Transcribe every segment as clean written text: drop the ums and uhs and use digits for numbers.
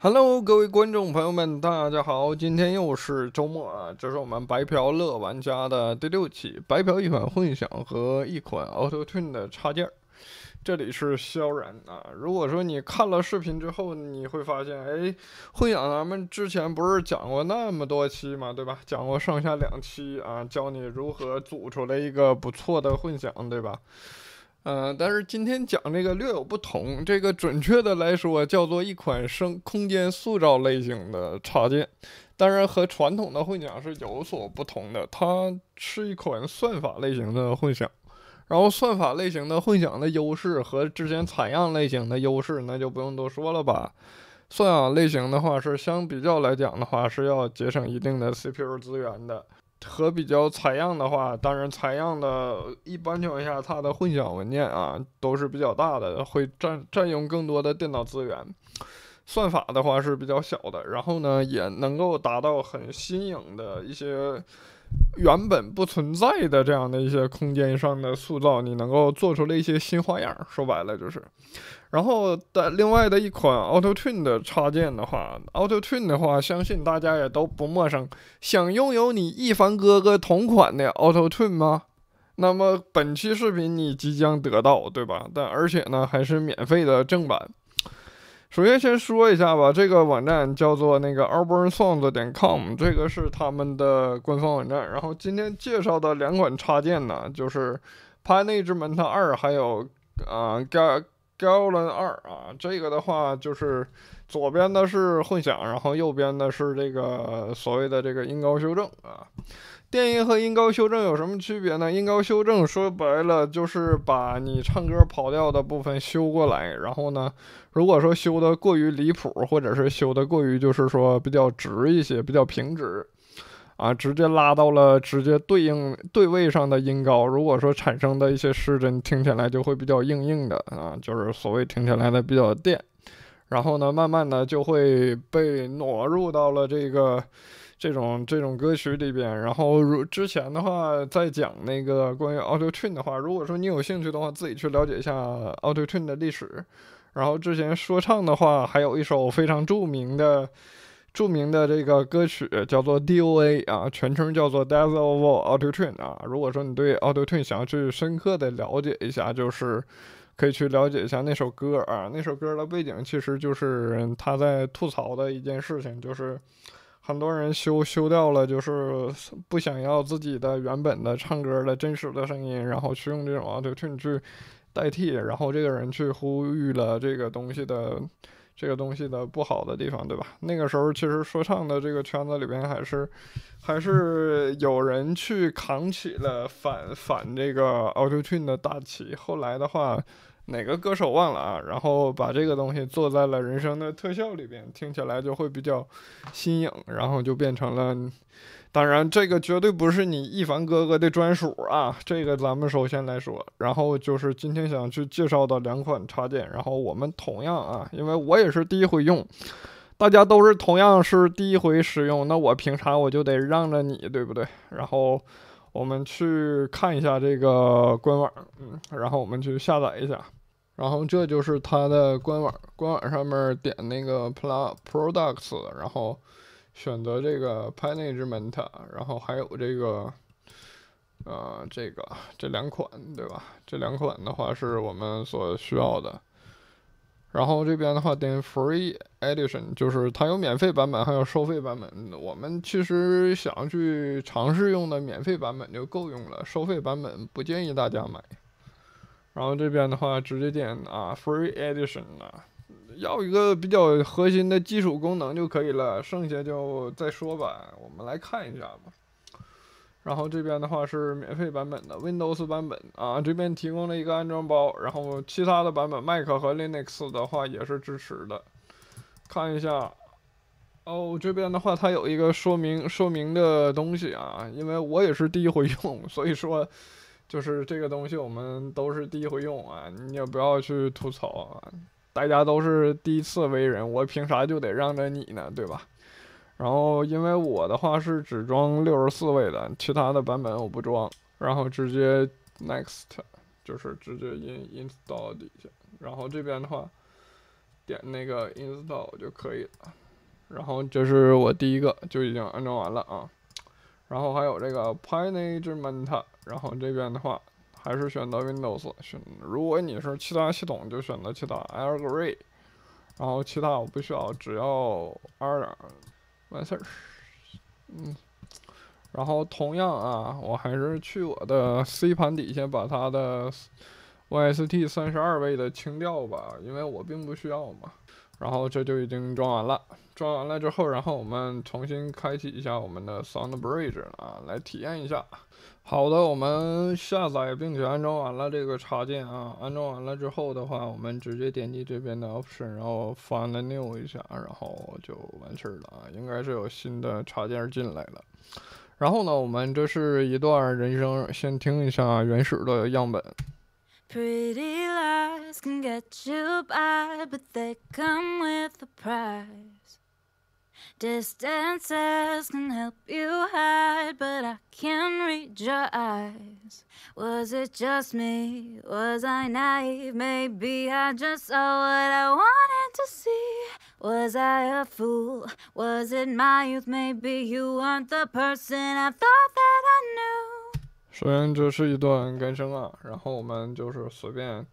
Hello，各位观众朋友们，大家好！今天又是周末啊，这是我们白嫖乐玩家的第6期，白嫖一款混响和一款 Auto Tune 的插件。这里是萧然啊。如果说你看了视频之后，你会发现，哎，混响咱们之前不是讲过那么多期嘛，对吧？讲过上下2期啊，教你如何组出来一个不错的混响，对吧？但是今天讲这个略有不同，这个准确的来说叫做一款空间塑造类型的插件，当然和传统的混响是有所不同的，它是一款算法类型的混响。然后算法类型的混响的优势和之前采样类型的优势，那就不用多说了吧。算法类型的话是相比较来讲的话是要节省一定的 CPU 资源的。和比较采样的话，当然采样的一般情况下，它的混响文件啊都是比较大的，会占用更多的电脑资源。算法的话是比较小的，然后呢也能够达到很新颖的一些原本不存在的这样的一些空间上的塑造，你能够做出了一些新花样。说白了就是。然后的另外的一款 Auto Tune 的插件的话，Auto Tune 的话，相信大家也都不陌生。想拥有你一凡哥哥同款的 Auto Tune 吗？那么本期视频你即将得到，对吧？而且呢还是免费的正版。首先先说一下吧，这个网站叫做那个 auburnsounds.com， 这个是他们的官方网站。然后今天介绍的2款插件呢，就是 Pioneer 2，还有Galen 2啊。这个的话就是左边的是混响，然后右边的是这个所谓的这个音高修正啊。电音和音高修正有什么区别呢？音高修正说白了就是把你唱歌跑调的部分修过来，然后呢，如果说修的过于离谱，或者是修的过于就是说比较直一些，比较平直啊，直接拉到了直接对位上的音高，如果说产生的一些失真，听起来就会比较硬的啊，就是所谓听起来的比较电。然后呢，慢慢的就会被挪入到了这种歌曲里边。然后之前的话，在讲那个关于 Auto Tune 的话，如果说你有兴趣的话，自己去了解一下 Auto Tune 的历史。然后之前说唱的话，还有一首非常著名的这个歌曲叫做 DOA 啊，全称叫做 Death of Auto Tune 啊。如果说你对 Auto Tune 想要去深刻的了解一下，就是可以去了解一下那首歌啊。那首歌的背景其实就是他在吐槽的一件事情，就是很多人修掉了，就是不想要自己的原本的唱歌的真实的声音，然后去用这种 Auto Tune 去代替，然后这个人去呼吁了这个东西的不好的地方，对吧？那个时候其实说唱的这个圈子里边还是有人去扛起了反这个 Auto Tune 的大旗。后来的话，哪个歌手忘了啊？然后把这个东西做在了人声的特效里边，听起来就会比较新颖，然后就变成了。当然，这个绝对不是你一凡哥哥的专属啊，这个咱们首先来说。然后就是今天想去介绍的2款插件，然后我们同样啊，因为我也是第一回用，大家都是同样是第一回使用，那我凭啥我就得让着你，对不对？然后我们去看一下这个官网，然后我们去下载一下。然后这就是它的官网，官网上面点那个 Products，然后选择这个 Management，然后还有这2款，对吧？这2款的话是我们所需要的。然后这边的话点 Free Edition，就是它有免费版本，还有收费版本。我们其实想去尝试用的免费版本就够用了，收费版本不建议大家买。然后这边的话直接点Free Edition 啊，要一个比较核心的基础功能就可以了，剩下就再说吧。我们来看一下吧。然后这边的话是免费版本的 Windows 版本啊，这边提供了一个安装包，然后其他的版本 Mac 和 Linux 的话也是支持的。看一下，哦，这边的话它有一个说明的东西啊，因为我也是第一回用，所以说就是这个东西我们都是第一回用啊，你也不要去吐槽啊，大家都是第一次为人，我凭啥就得让着你呢，对吧？然后因为我的话是只装64位的，其他的版本我不装，然后直接 Next，就是直接install 底下。然后这边的话，点那个 install 就可以了。然后这是我第一个就已经安装完了啊。然后还有这个 Management， 然后这边的话还是选择 Windows， 如果你是其他系统就选择其他 Algorithm， 然后其他我不需要，只要 R 完事儿。然后同样啊，我还是去我的 C 盘底下把它的 YST 32位的清掉吧，因为我并不需要嘛。然后这就已经装完了，装完了之后，然后我们重新开启一下我们的 SoundBridge 啊，来体验一下。好的，我们下载并且安装完了这个插件啊，安装完了之后的话，我们直接点击这边的 Option， 然后 Find New 一下，然后就完事儿了啊，应该是有新的插件进来了。然后呢，我们这是一段人声，先听一下原始的样本。Pretty lies can get you by, but they come with a price. Distances can help you hide, but I can read your eyes. Was it just me? Was I naive? Maybe I just saw what I wanted to see. Was I a fool? Was it my youth? Maybe you weren't the person I thought that I knew. 首先这是一段原声啊，然后我们就是随便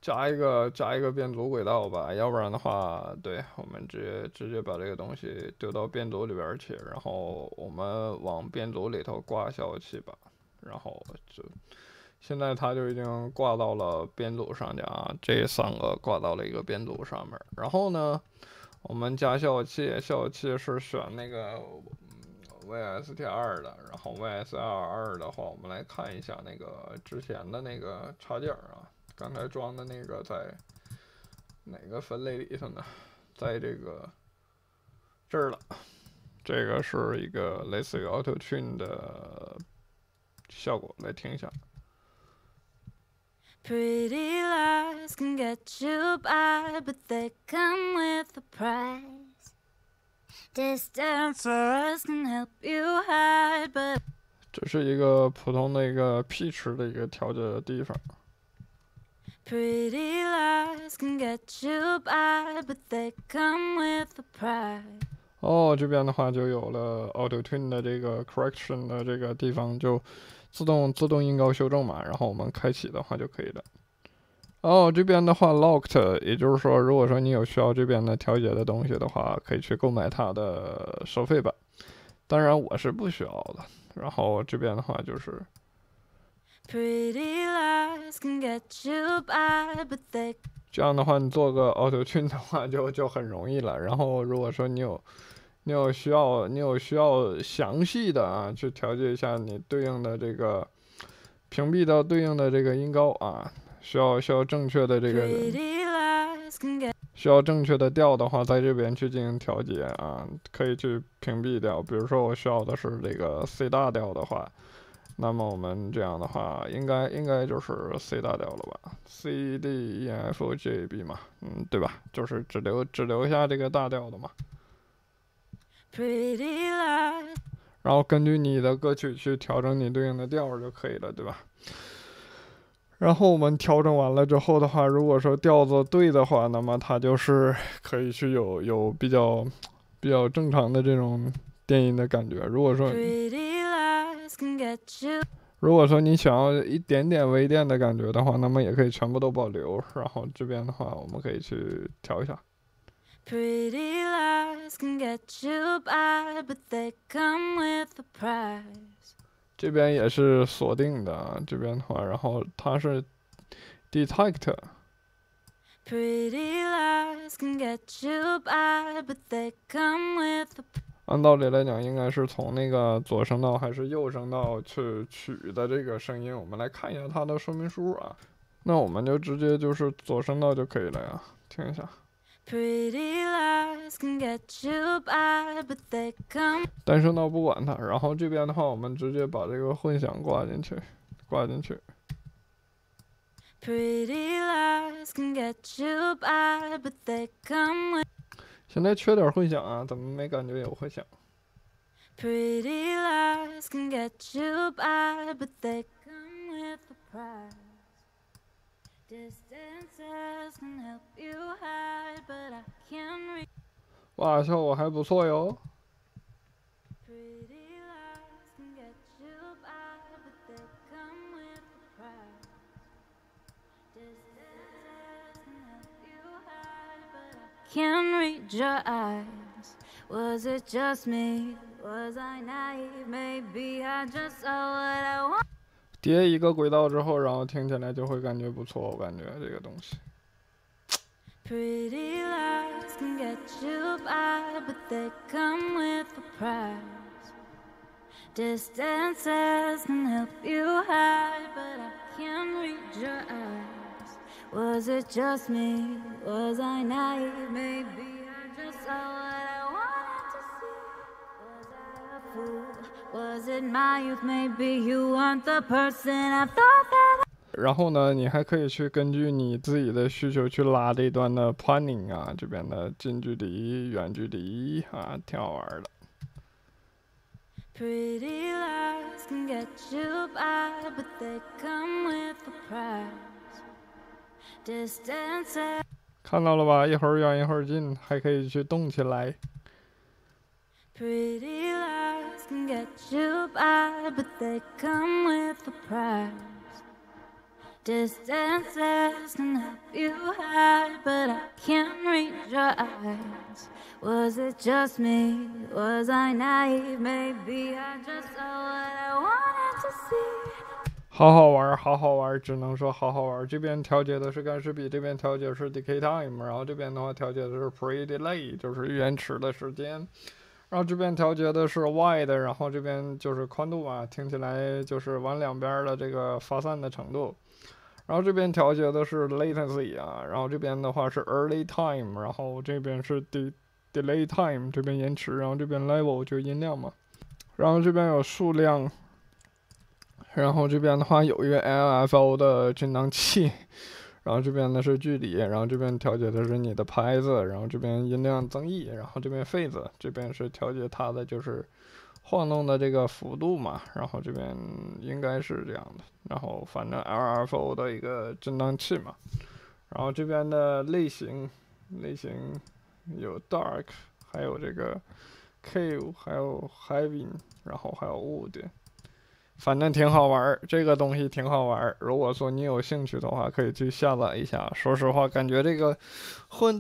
加一个变组轨道吧，要不然的话，对，我们直接把这个东西丢到变组里边去，然后我们往变组里头挂消息器吧，然后就现在它就已经挂到了变组上去啊，这3个挂到了一个变组上面，然后呢，我们加消息器，消息器是选那个VST2的，然后 VST2的话，我们来看一下那个之前的那个插件啊，刚才装的那个在哪个分类里头呢？在这儿了，这个是一个类似于 Auto Tune 的效果，来听一下。Pretty lies can get you by, but they come with a price. Distances can help you hide, but 这是一个普通的一个 pitch 的一个调节的地方。Pretty lies can get you by, but they come with a price. 哦，这边的话就有了 Auto Tune 的这个 Correction 的这个地方，就自动音高修正嘛，然后我们开启的话就可以了。哦，这边的话 Locked， 也就是说，如果说你有需要这边的调节的东西的话，可以去购买它的收费版。当然我是不需要的。然后这边的话就是。Pretty lies can get you by, but they 这样的话，你做个 Auto Tune 的话就很容易了。然后如果说你有需要详细的啊，去调节一下你对应的这个屏蔽到对应的这个音高啊，需要正确的这个需要正确的调的话，在这边去进行调节啊，可以去屏蔽掉。比如说我需要的是这个 C 大调的话。那么我们这样的话，应该就是 C 大调了吧 ？C D E F G B 嘛，对吧？就是只留下这个大调的嘛。然后根据你的歌曲去调整你对应的调就可以了，对吧？然后我们调整完了之后的话，如果说调子对的话，那么它就是可以去有比较正常的这种电音的感觉。如果说你想要一点点微电的感觉的话，那么也可以全部都保留。然后这边的话，我们可以去调一下。Pretty lies can get you by, but they come with a price. 这边也是锁定的，这边的话，然后它是 detect。Pretty lies can get you by, but they come with a 按道理来讲，应该是从那个左声道还是右声道去取的这个声音。我们来看一下它的说明书啊。那我们就直接就是左声道就可以了呀，听一下。Pretty lies can get you by, but they come 单声道不管它，然后这边的话，我们直接把这个混响挂进去。Pretty lies can get you by, but they come with 现在缺点混响啊，怎么没感觉有混响 Pretty lies can get you by, but they come with a price. Distances can help you hide, but I can't reach. 哇，效果还不错哟。Pretty lies can get you by, but they come with a price. Distances can help you hide, but I can't read your eyes. Was it just me? Was I naive? Maybe I just saw what I want. 叠一个轨道之后，然后听起来就会感觉不错，我感觉这个东西。Pretty lies can get you by, but they come with a price. Distances can help you hide, but I can't read your eyes. Was it just me? Was I naive? Maybe I just saw what I wanted to see. Was I a fool? Was it my youth? Maybe you weren't the person I thought that I... 然后呢，你还可以去根据你自己的需求去拉这一段的 panning 啊，这边的近距离、远距离啊，挺好玩的。Pretty lies can get you by, but they come with a price. Distances 看到了吧？一会儿远一会儿近，还可以去动起来。Pretty lies can get you by, but they come with a price. Distances can help you hide, but I can't read your eyes. Was it just me? Was I naive? Maybe I just saw what I wanted to see. 好好玩，好好玩，只能说好好玩。这边调节的是干湿比，这边调节是 decay time， 然后这边的话调节的是 pre delay， 就是延迟的时间。然后这边调节的是 wide， 然后这边就是宽度嘛，听起来就是往两边的这个发散的程度。然后这边调节的是 latency 啊，然后这边的话是 early time， 然后这边是 delay time， 这边延迟，然后这边 level 就音量嘛，然后这边有数量，然后这边的话有一个 LFO 的震荡器，然后这边呢是距离，然后这边调节的是你的拍子，然后这边音量增益，然后这边phase，这边是调节它的就是晃动的这个幅度嘛，然后这边应该是这样的，然后反正 LFO 的一个震荡器嘛，然后这边的类型有 dark， 还有这个 cave， 还有 heavy， 然后还有 wood， 反正挺好玩，这个东西挺好玩。如果说你有兴趣的话，可以去下载一下。说实话，感觉这个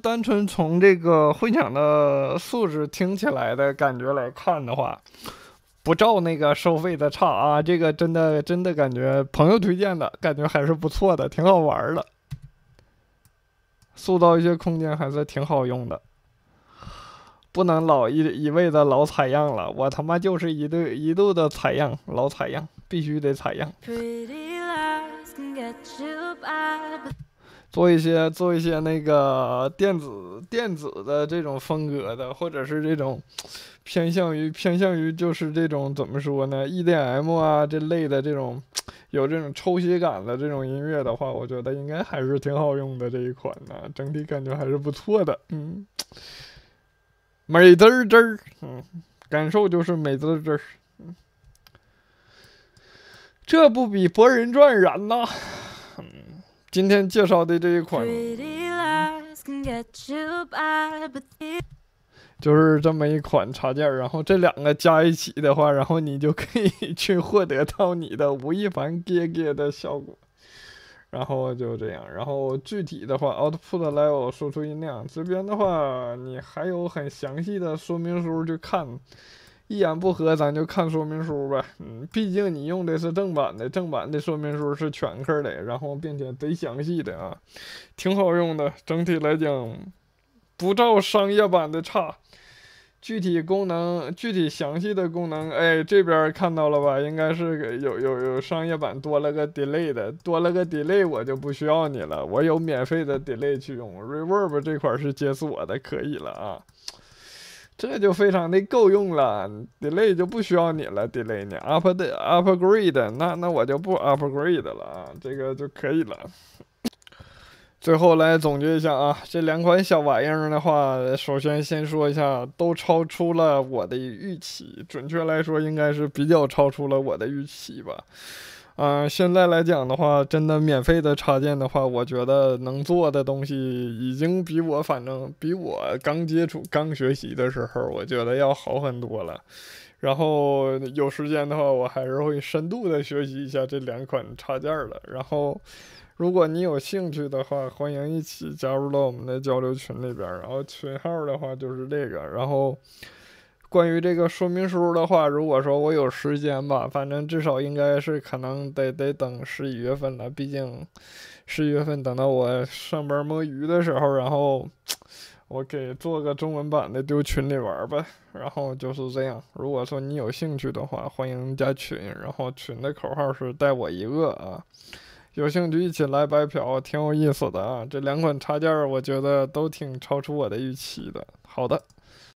单纯从这个混响的素质听起来的感觉来看的话，不照那个收费的差啊。这个真的感觉朋友推荐的，感觉还是不错的，挺好玩的。塑造一些空间还是挺好用的。不能一味的老采样了，我他妈就是一度的采样，老采样，必须得采样。做一些那个电子的这种风格的，或者是这种偏向于就是这种怎么说呢 ，EDM 啊这类的这种有这种抽象感的这种音乐的话，我觉得应该还是挺好用的这一款呢，整体感觉还是不错的，美滋滋，感受就是美滋滋，这不比博人传燃呐，今天介绍的这一款，就是这么一款插件，然后这两个加一起的话，然后你就可以去获得到你的吴亦凡哥哥的效果。然后就这样，然后具体的话 ，output level 输出音量这边的话，你还有很详细的说明书去看，一言不合咱就看说明书呗，毕竟你用的是正版的说明书是全科的，然后并且贼详细的啊，挺好用的，整体来讲不照商业版的差。具体详细的功能，哎，这边看到了吧？应该是有商业版多了个 delay 的，多了个 delay 我就不需要你了，我有免费的 delay 去用 ，reverb 这块是解锁的，可以了啊，这就非常的够用了 ，delay 就不需要你了 ，delay 你 upgrade， 那我就不 upgrade 了啊，这个就可以了。最后来总结一下啊，这两款小玩意儿的话，首先先说一下，都超出了我的预期，准确来说应该是比较超出了我的预期吧。现在来讲的话，真的免费的插件的话，我觉得能做的东西已经反正比我刚接触、刚学习的时候，我觉得要好很多了。然后有时间的话，我还是会深度的学习一下这两款插件的。然后，如果你有兴趣的话，欢迎一起加入到我们的交流群里边。然后群号的话就是这个。然后关于这个说明书的话，如果说我有时间吧，反正至少应该是可能得等11月份了，毕竟11月份等到我上班摸鱼的时候，然后我给做个中文版的丢群里玩吧。然后就是这样，如果说你有兴趣的话，欢迎加群，然后群的口号是带我一个啊。有兴趣一起来白嫖，挺有意思的啊！这两款插件我觉得都挺超出我的预期的。好的。